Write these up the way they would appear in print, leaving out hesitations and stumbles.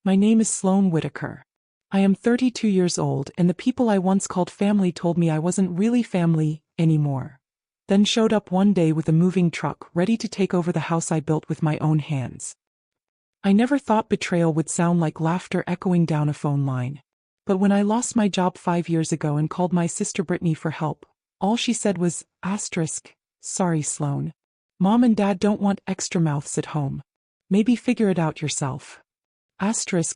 My name is Sloane Whitaker. I am 32 years old, and the people I once called family told me I wasn't really family anymore. Then showed up one day with a moving truck ready to take over the house I built with my own hands. I never thought betrayal would sound like laughter echoing down a phone line. But when I lost my job 5 years ago and called my sister Brittany for help, all she said was, "Sorry, Sloane. Mom and Dad don't want extra mouths at home. Maybe figure it out yourself."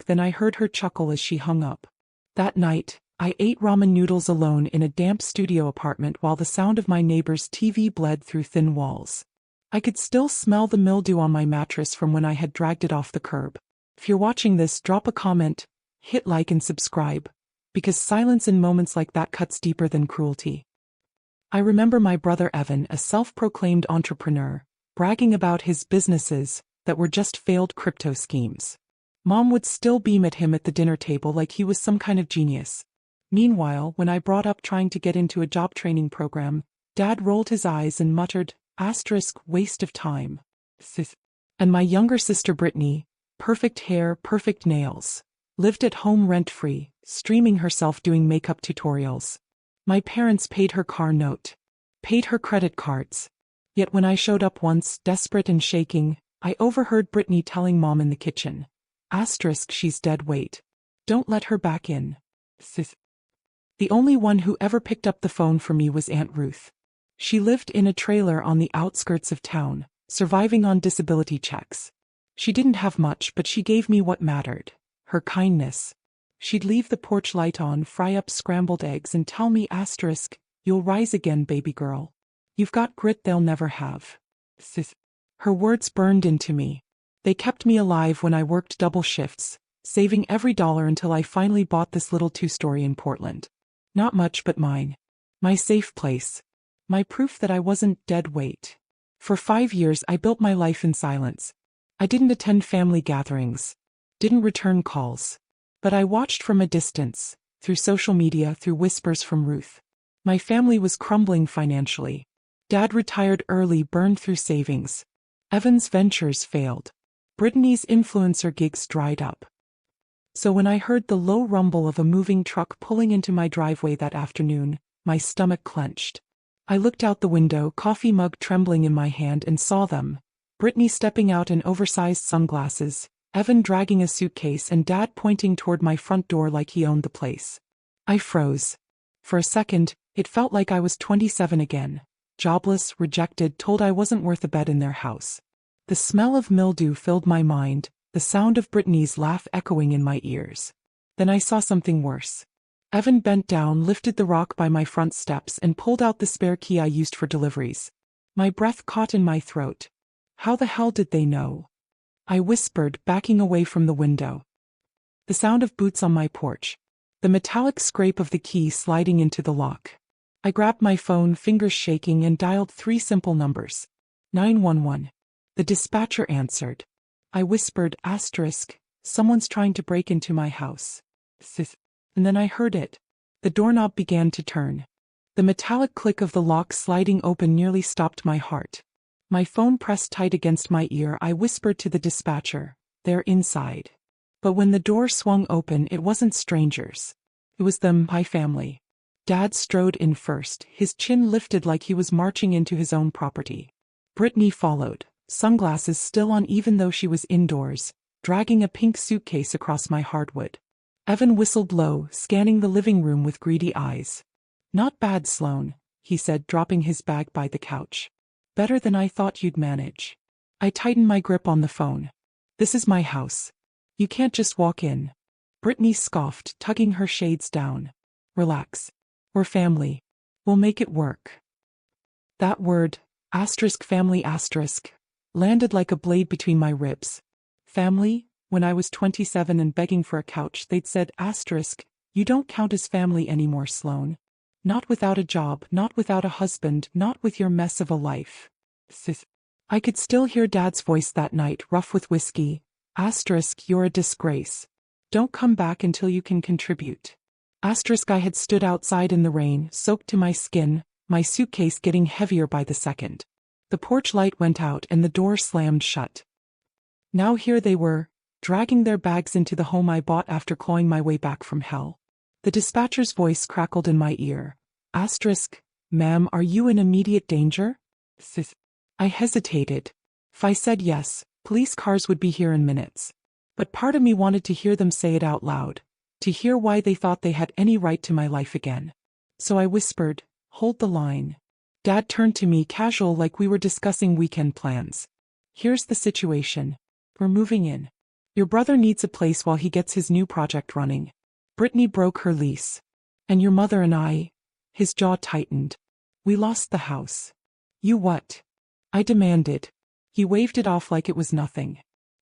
Then I heard her chuckle as she hung up. That night, I ate ramen noodles alone in a damp studio apartment while the sound of my neighbor's TV bled through thin walls. I could still smell the mildew on my mattress from when I had dragged it off the curb. If you're watching this, drop a comment, hit like and subscribe, because silence in moments like that cuts deeper than cruelty. I remember my brother Evan, a self-proclaimed entrepreneur, bragging about his businesses that were just failed crypto schemes. Mom would still beam at him at the dinner table like he was some kind of genius. Meanwhile, when I brought up trying to get into a job training program, Dad rolled his eyes and muttered, "Waste of time." And my younger sister Brittany, perfect hair, perfect nails, lived at home rent-free, streaming herself doing makeup tutorials. My parents paid her car note, paid her credit cards. Yet when I showed up once, desperate and shaking, I overheard Brittany telling Mom in the kitchen, "She's dead weight. Don't let her back in." The only one who ever picked up the phone for me was Aunt Ruth. She lived in a trailer on the outskirts of town, surviving on disability checks. She didn't have much, but she gave me what mattered, her kindness. She'd leave the porch light on, fry up scrambled eggs, and tell me, "You'll rise again, baby girl. You've got grit they'll never have." Her words burned into me. They kept me alive when I worked double shifts, saving every dollar until I finally bought this little two-story in Portland. Not much, but mine. My safe place. My proof that I wasn't dead weight. For 5 years I built my life in silence. I didn't attend family gatherings. Didn't return calls. But I watched from a distance, through social media, through whispers from Ruth. My family was crumbling financially. Dad retired early, burned through savings. Evan's ventures failed. Brittany's influencer gigs dried up. So when I heard the low rumble of a moving truck pulling into my driveway that afternoon, my stomach clenched. I looked out the window, coffee mug trembling in my hand, and saw them. Brittany stepping out in oversized sunglasses, Evan dragging a suitcase, and Dad pointing toward my front door like he owned the place. I froze. For a second, it felt like I was 27 again. Jobless, rejected, told I wasn't worth a bed in their house. The smell of mildew filled my mind, the sound of Brittany's laugh echoing in my ears. Then I saw something worse. Evan bent down, lifted the rock by my front steps, and pulled out the spare key I used for deliveries. My breath caught in my throat. How the hell did they know? I whispered, backing away from the window. The sound of boots on my porch. The metallic scrape of the key sliding into the lock. I grabbed my phone, fingers shaking, and dialed 3 simple numbers. 911. The dispatcher answered. I whispered, "Someone's trying to break into my house." And then I heard it. The doorknob began to turn. The metallic click of the lock sliding open nearly stopped my heart. My phone pressed tight against my ear. I whispered to the dispatcher, "They're inside." But when the door swung open, it wasn't strangers. It was them, my family. Dad strode in first, his chin lifted like he was marching into his own property. Brittany followed, sunglasses still on even though she was indoors, dragging a pink suitcase across my hardwood. Evan whistled low, scanning the living room with greedy eyes. "Not bad, Sloane," he said, dropping his bag by the couch. "Better than I thought you'd manage." I tightened my grip on the phone. "This is my house. You can't just walk in." Brittany scoffed, tugging her shades down. "Relax. We're family. We'll make it work." That word, family, landed like a blade between my ribs. Family? When I was 27 and begging for a couch, they'd said, "You don't count as family anymore, Sloane. Not without a job, not without a husband, not with your mess of a life." I could still hear Dad's voice that night, rough with whiskey. "You're a disgrace. Don't come back until you can contribute." I had stood outside in the rain, soaked to my skin, my suitcase getting heavier by the second. The porch light went out and the door slammed shut. Now here they were, dragging their bags into the home I bought after clawing my way back from hell. The dispatcher's voice crackled in my ear. Asterisk, ma'am, are you in immediate danger? Sis. I hesitated. If I said yes, police cars would be here in minutes. But part of me wanted to hear them say it out loud, to hear why they thought they had any right to my life again. So I whispered, hold the line. Dad turned to me casual like we were discussing weekend plans. Here's the situation. We're moving in. Your brother needs a place while he gets his new project running. Brittany broke her lease. And your mother and I, his jaw tightened. We lost the house. You what? I demanded. He waved it off like it was nothing.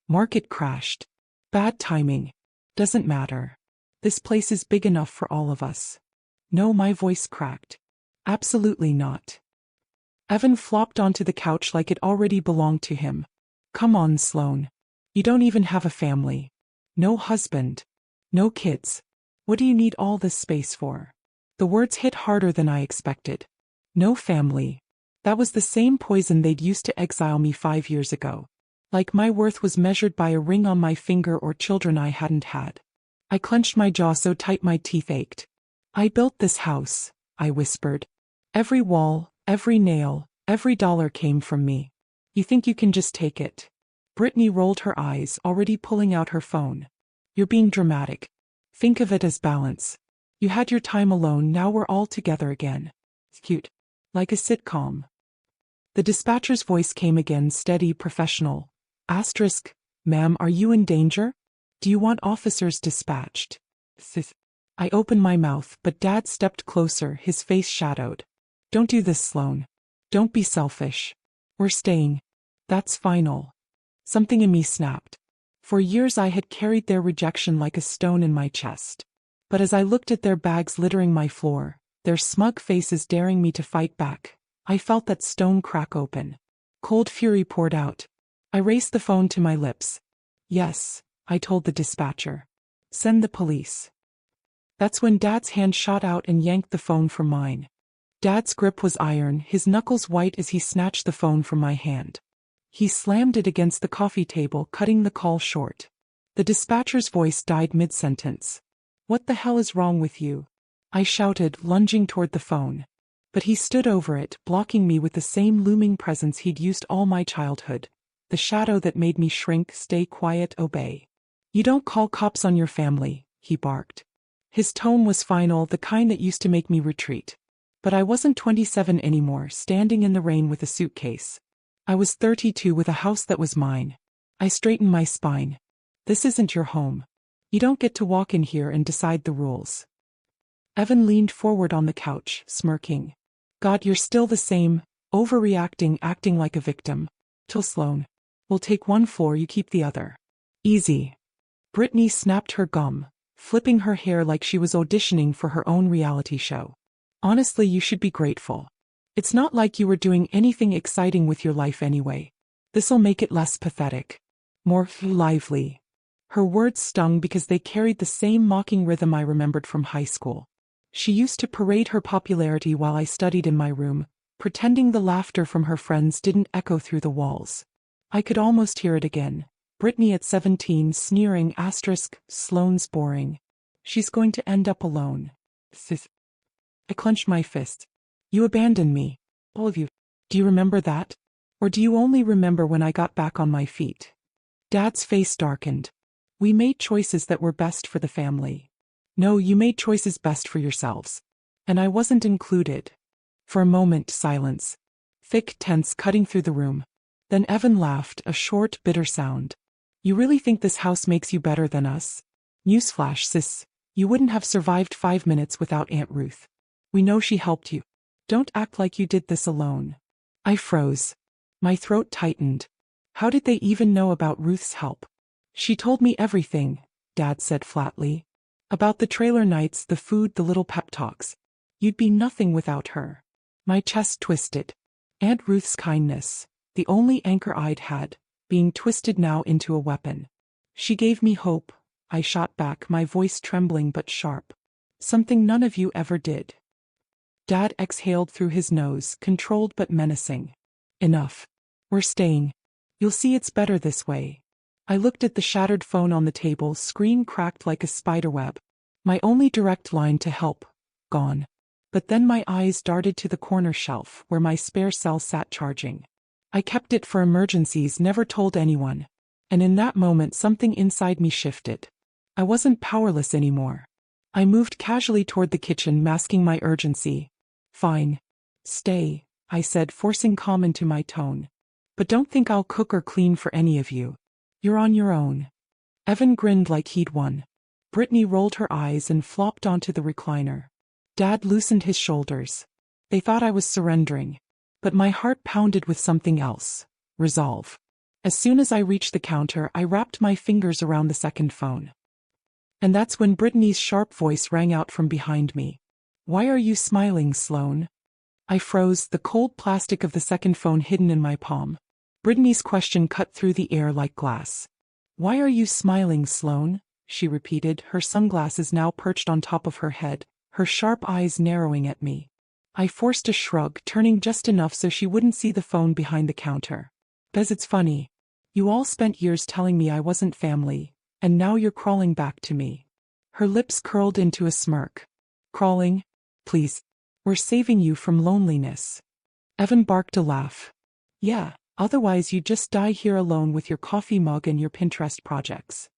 Market crashed. Bad timing. Doesn't matter. This place is big enough for all of us. No, my voice cracked. Absolutely not. Evan flopped onto the couch like it already belonged to him. Come on, Sloane. You don't even have a family. No husband. No kids. What do you need all this space for? The words hit harder than I expected. No family. That was the same poison they'd used to exile me 5 years ago. Like my worth was measured by a ring on my finger or children I hadn't had. I clenched my jaw so tight my teeth ached. I built this house, I whispered. Every wall, every nail, every dollar came from me. You think you can just take it? Brittany rolled her eyes, already pulling out her phone. You're being dramatic. Think of it as balance. You had your time alone, now we're all together again. It's cute. Like a sitcom. The dispatcher's voice came again, steady, professional. Asterisk, ma'am, are you in danger? Do you want officers dispatched? Sis. I opened my mouth, but Dad stepped closer, his face shadowed. Don't do this, Sloane. Don't be selfish. We're staying. That's final. Something in me snapped. For years I had carried their rejection like a stone in my chest. But as I looked at their bags littering my floor, their smug faces daring me to fight back, I felt that stone crack open. Cold fury poured out. I raised the phone to my lips. Yes, I told the dispatcher. Send the police. That's when Dad's hand shot out and yanked the phone from mine. Dad's grip was iron, his knuckles white as he snatched the phone from my hand. He slammed it against the coffee table, cutting the call short. The dispatcher's voice died mid-sentence. What the hell is wrong with you? I shouted, lunging toward the phone. But he stood over it, blocking me with the same looming presence he'd used all my childhood. The shadow that made me shrink. Stay quiet, obey. You don't call cops on your family, he barked. His tone was final, the kind that used to make me retreat. But I wasn't 27 anymore, standing in the rain with a suitcase. I was 32 with a house that was mine. I straightened my spine. This isn't your home. You don't get to walk in here and decide the rules. Evan leaned forward on the couch, smirking. God, you're still the same, overreacting, acting like a victim. Till Sloane. We'll take one floor, you keep the other. Easy. Brittany snapped her gum, flipping her hair like she was auditioning for her own reality show. Honestly, you should be grateful. It's not like you were doing anything exciting with your life anyway. This'll make it less pathetic. More lively. Her words stung because they carried the same mocking rhythm I remembered from high school. She used to parade her popularity while I studied in my room, pretending the laughter from her friends didn't echo through the walls. I could almost hear it again. Brittany at 17 sneering, asterisk, Sloane's boring. She's going to end up alone. Sis. I clenched my fist. You abandoned me. All of you. Do you remember that? Or do you only remember when I got back on my feet? Dad's face darkened. We made choices that were best for the family. No, you made choices best for yourselves. And I wasn't included. For a moment, silence. Thick, tense, cutting through the room. Then Evan laughed, a short, bitter sound. You really think this house makes you better than us? Newsflash, sis. You wouldn't have survived 5 minutes without Aunt Ruth. We know she helped you. Don't act like you did this alone. I froze. My throat tightened. How did they even know about Ruth's help? She told me everything, Dad said flatly. About the trailer nights, the food, the little pep talks. You'd be nothing without her. My chest twisted. Aunt Ruth's kindness, the only anchor I'd had, being twisted now into a weapon. She gave me hope, I shot back, my voice trembling but sharp. Something none of you ever did. Dad exhaled through his nose, controlled but menacing. Enough. We're staying. You'll see it's better this way. I looked at the shattered phone on the table, screen cracked like a spiderweb. My only direct line to help, gone. But then my eyes darted to the corner shelf where my spare cell sat charging. I kept it for emergencies, never told anyone. And in that moment something inside me shifted. I wasn't powerless anymore. I moved casually toward the kitchen, masking my urgency. Fine. Stay, I said, forcing calm into my tone. But don't think I'll cook or clean for any of you. You're on your own. Evan grinned like he'd won. Brittany rolled her eyes and flopped onto the recliner. Dad loosened his shoulders. They thought I was surrendering. But my heart pounded with something else. Resolve. As soon as I reached the counter, I wrapped my fingers around the second phone. And that's when Brittany's sharp voice rang out from behind me. Why are you smiling, Sloane? I froze, the cold plastic of the second phone hidden in my palm. Brittany's question cut through the air like glass. Why are you smiling, Sloane? She repeated, her sunglasses now perched on top of her head, her sharp eyes narrowing at me. I forced a shrug, turning just enough so she wouldn't see the phone behind the counter. "'Cause it's funny. You all spent years telling me I wasn't family, and now you're crawling back to me." Her lips curled into a smirk. "Crawling? Please. We're saving you from loneliness." Evan barked a laugh. "Yeah, otherwise you'd just die here alone with your coffee mug and your Pinterest projects."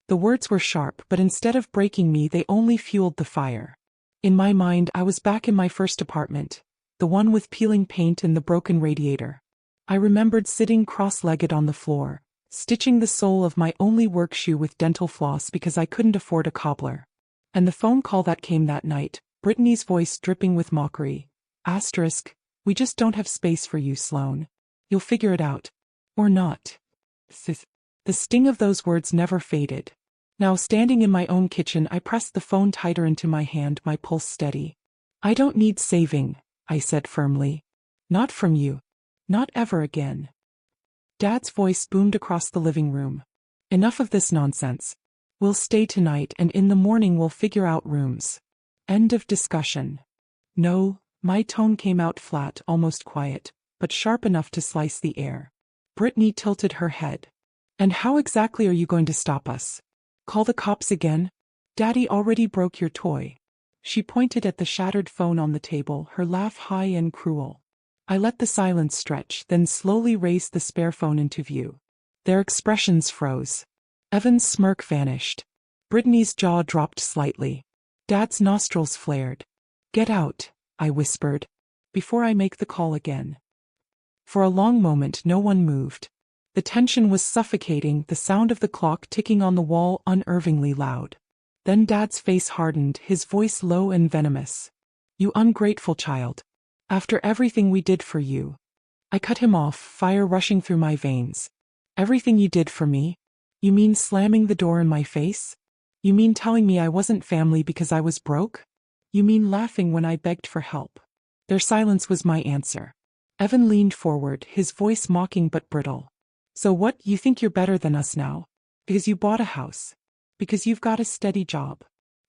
The words were sharp, but instead of breaking me, they only fueled the fire. In my mind, I was back in my first apartment, the one with peeling paint and the broken radiator. I remembered sitting cross-legged on the floor, stitching the sole of my only work shoe with dental floss because I couldn't afford a cobbler. And the phone call that came that night, Brittany's voice dripping with mockery. Asterisk, "We just don't have space for you, Sloane. You'll figure it out. Or not." The sting of those words never faded. Now standing in my own kitchen, I pressed the phone tighter into my hand, my pulse steady. "I don't need saving," I said firmly. "Not from you. Not ever again." Dad's voice boomed across the living room. "Enough of this nonsense. We'll stay tonight, and in the morning we'll figure out rooms. End of discussion." "No," my tone came out flat, almost quiet, but sharp enough to slice the air. Brittany tilted her head. "And how exactly are you going to stop us? Call the cops again? Daddy already broke your toy." She pointed at the shattered phone on the table, her laugh high and cruel. I let the silence stretch, then slowly raised the spare phone into view. Their expressions froze. Evan's smirk vanished. Brittany's jaw dropped slightly. Dad's nostrils flared. "Get out," I whispered, "before I make the call again." For a long moment no one moved. The tension was suffocating, the sound of the clock ticking on the wall unnervingly loud. Then Dad's face hardened, his voice low and venomous. "You ungrateful child. After everything we did for you." I cut him off, fire rushing through my veins. "Everything you did for me? You mean slamming the door in my face? You mean telling me I wasn't family because I was broke? You mean laughing when I begged for help?" Their silence was my answer. Evan leaned forward, his voice mocking but brittle. "So what, you think you're better than us now? Because you bought a house? Because you've got a steady job?"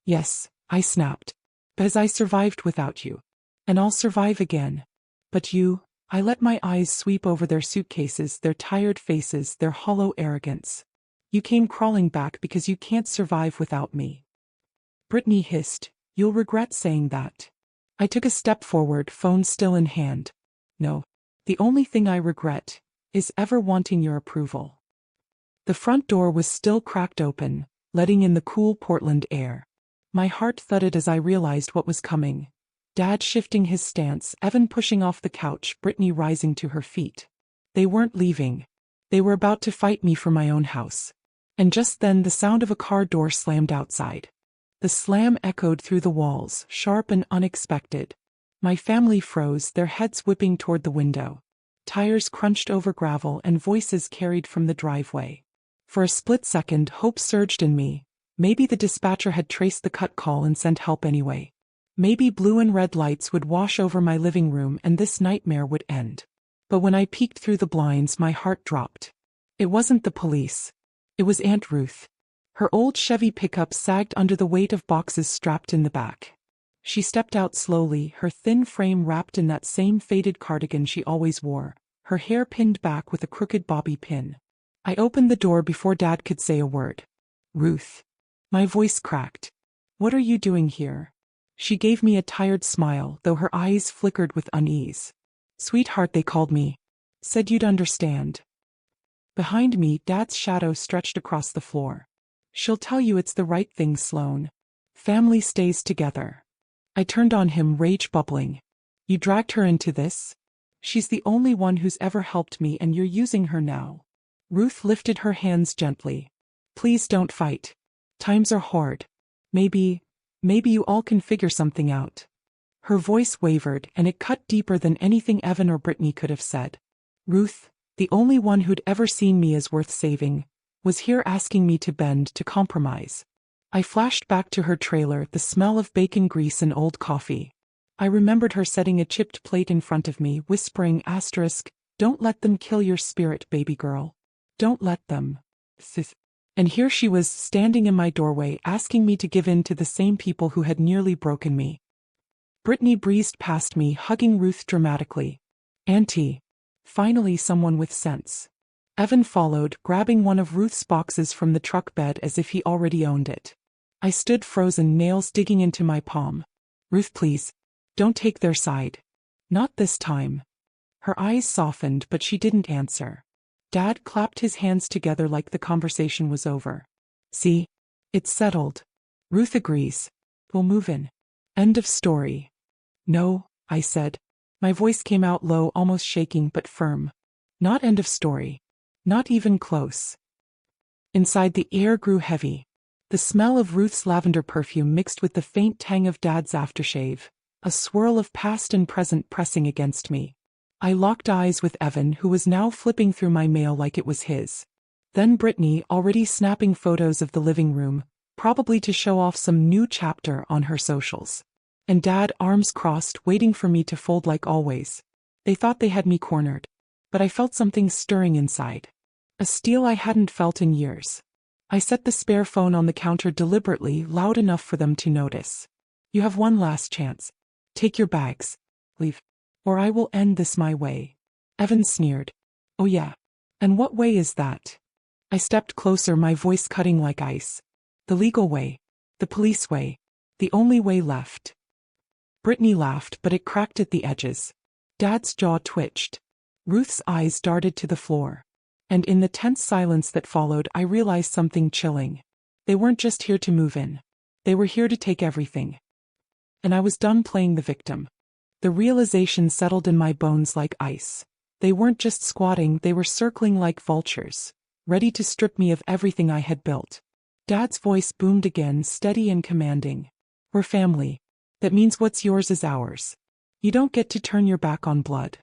"Yes," I snapped. "Because I survived without you. And I'll survive again. But you," I let my eyes sweep over their suitcases, their tired faces, their hollow arrogance. "You came crawling back because you can't survive without me." Brittany hissed, "You'll regret saying that." I took a step forward, phone still in hand. "No. The only thing I regret is ever wanting your approval." The front door was still cracked open, letting in the cool Portland air. My heart thudded as I realized what was coming. Dad shifting his stance, Evan pushing off the couch, Brittany rising to her feet. They weren't leaving. They were about to fight me for my own house. And just then the sound of a car door slammed outside. The slam echoed through the walls, sharp and unexpected. My family froze, their heads whipping toward the window. Tires crunched over gravel and voices carried from the driveway. For a split second, hope surged in me. Maybe the dispatcher had traced the cut call and sent help anyway. Maybe blue and red lights would wash over my living room and this nightmare would end. But when I peeked through the blinds, my heart dropped. It wasn't the police. It was Aunt Ruth. Her old Chevy pickup sagged under the weight of boxes strapped in the back. She stepped out slowly, her thin frame wrapped in that same faded cardigan she always wore, her hair pinned back with a crooked bobby pin. I opened the door before Dad could say a word. Ruth. My voice cracked. What are you doing here? She gave me a tired smile, though her eyes flickered with unease. Sweetheart, they called me. Said you'd understand. Behind me, Dad's shadow stretched across the floor. She'll tell you it's the right thing, Sloane. Family stays together. I turned on him, rage bubbling. You dragged her into this? She's the only one who's ever helped me, and you're using her now. Ruth lifted her hands gently. Please don't fight. Times are hard. Maybe you all can figure something out. Her voice wavered, and it cut deeper than anything Evan or Brittany could have said. Ruth, the only one who'd ever seen me as worth saving, was here asking me to bend, to compromise. I flashed back to her trailer, the smell of bacon grease and old coffee. I remembered her setting a chipped plate in front of me, whispering, "Don't let them kill your spirit, baby girl. Don't let them." And here she was, standing in my doorway, asking me to give in to the same people who had nearly broken me. Brittany breezed past me, hugging Ruth dramatically. Auntie. Finally someone with sense. Evan followed, grabbing one of Ruth's boxes from the truck bed as if he already owned it. I stood frozen, nails digging into my palm. Ruth, please. Don't take their side. Not this time. Her eyes softened, but she didn't answer. Dad clapped his hands together like the conversation was over. See? It's settled. Ruth agrees. We'll move in. End of story. No, I said. My voice came out low, almost shaking but firm. Not end of story. Not even close. Inside, the air grew heavy. The smell of Ruth's lavender perfume mixed with the faint tang of Dad's aftershave, a swirl of past and present pressing against me. I locked eyes with Evan, who was now flipping through my mail like it was his. Then Brittany, already snapping photos of the living room, probably to show off some new chapter on her socials. And Dad, arms crossed, waiting for me to fold like always. They thought they had me cornered. But I felt something stirring inside. A steel I hadn't felt in years. I set the spare phone on the counter deliberately, loud enough for them to notice. You have one last chance. Take your bags. Leave. Or I will end this my way. Evan sneered. Oh yeah. And what way is that? I stepped closer, my voice cutting like ice. The legal way. The police way. The only way left. Brittany laughed, but it cracked at the edges. Dad's jaw twitched. Ruth's eyes darted to the floor. And in the tense silence that followed, I realized something chilling. They weren't just here to move in. They were here to take everything. And I was done playing the victim. The realization settled in my bones like ice. They weren't just squatting, they were circling like vultures, ready to strip me of everything I had built. Dad's voice boomed again, steady and commanding. We're family. That means what's yours is ours. You don't get to turn your back on blood.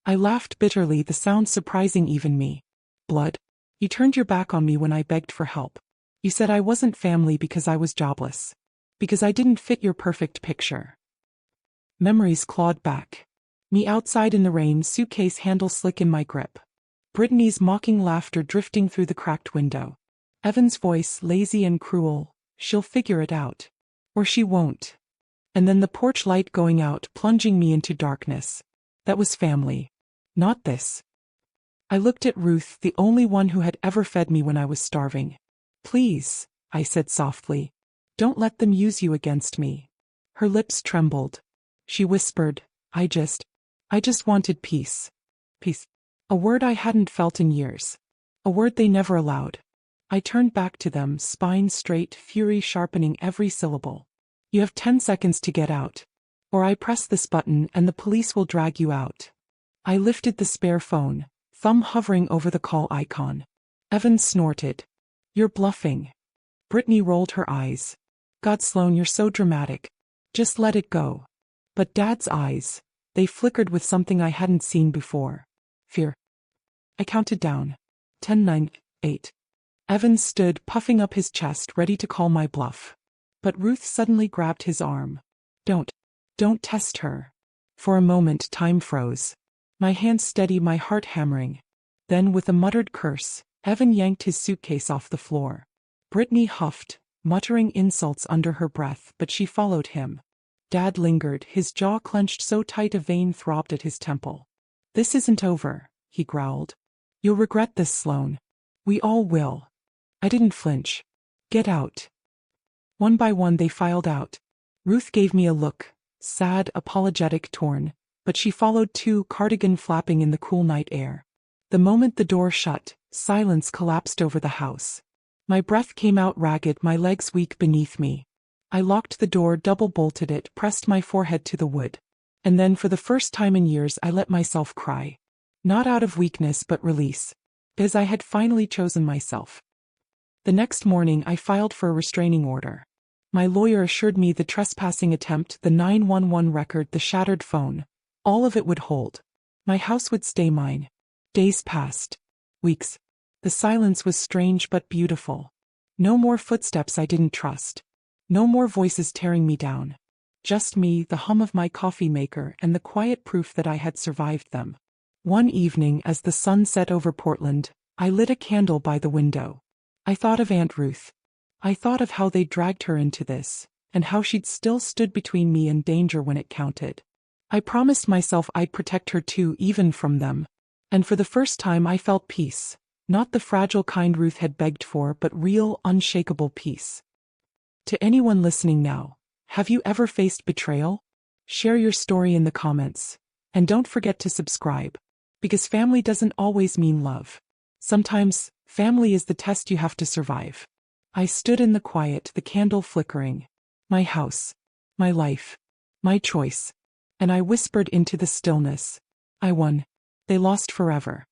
I laughed bitterly, the sound surprising even me. Blood? You turned your back on me when I begged for help. You said I wasn't family because I was jobless. Because I didn't fit your perfect picture. Memories clawed back. Me outside in the rain, suitcase handle slick in my grip. Brittany's mocking laughter drifting through the cracked window. Evan's voice, lazy and cruel. She'll figure it out. Or she won't. And then the porch light going out, plunging me into darkness. That was family. Not this. I looked at Ruth, the only one who had ever fed me when I was starving. Please, I said softly. Don't let them use you against me. Her lips trembled. She whispered, I just wanted peace. Peace. A word I hadn't felt in years. A word they never allowed. I turned back to them, spine straight, fury sharpening every syllable. You have 10 seconds to get out. Or I press this button and the police will drag you out. I lifted the spare phone, thumb hovering over the call icon. Evan snorted. You're bluffing. Brittany rolled her eyes. God, Sloane, you're so dramatic. Just let it go. But Dad's eyes, they flickered with something I hadn't seen before. Fear. I counted down. 10, 9, 8. Evan stood, puffing up his chest, ready to call my bluff. But Ruth suddenly grabbed his arm. Don't test her. For a moment, time froze. My hands steady, my heart hammering. Then, with a muttered curse, Evan yanked his suitcase off the floor. Brittany huffed, muttering insults under her breath, but she followed him. Dad lingered, his jaw clenched so tight a vein throbbed at his temple. This isn't over, he growled. You'll regret this, Sloane. We all will. I didn't flinch. Get out. One by one they filed out. Ruth gave me a look, sad, apologetic, torn, but she followed too, cardigan flapping in the cool night air. The moment the door shut, silence collapsed over the house. My breath came out ragged, my legs weak beneath me. I locked the door, double-bolted it, pressed my forehead to the wood. And then for the first time in years I let myself cry. Not out of weakness but release. Because I had finally chosen myself. The next morning I filed for a restraining order. My lawyer assured me the trespassing attempt, the 911 record, the shattered phone, all of it would hold. My house would stay mine. Days passed. Weeks. The silence was strange but beautiful. No more footsteps I didn't trust. No more voices tearing me down. Just me, the hum of my coffee maker, and the quiet proof that I had survived them. One evening as the sun set over Portland, I lit a candle by the window. I thought of Aunt Ruth. I thought of how they dragged her into this, and how she'd still stood between me and danger when it counted. I promised myself I'd protect her too, even from them. And for the first time I felt peace. Not the fragile kind Ruth had begged for, but real, unshakable peace. To anyone listening now, have you ever faced betrayal? Share your story in the comments. And don't forget to subscribe. Because family doesn't always mean love. Sometimes, family is the test you have to survive. I stood in the quiet, the candle flickering. My house. My life. My choice. And I whispered into the stillness. I won. They lost forever.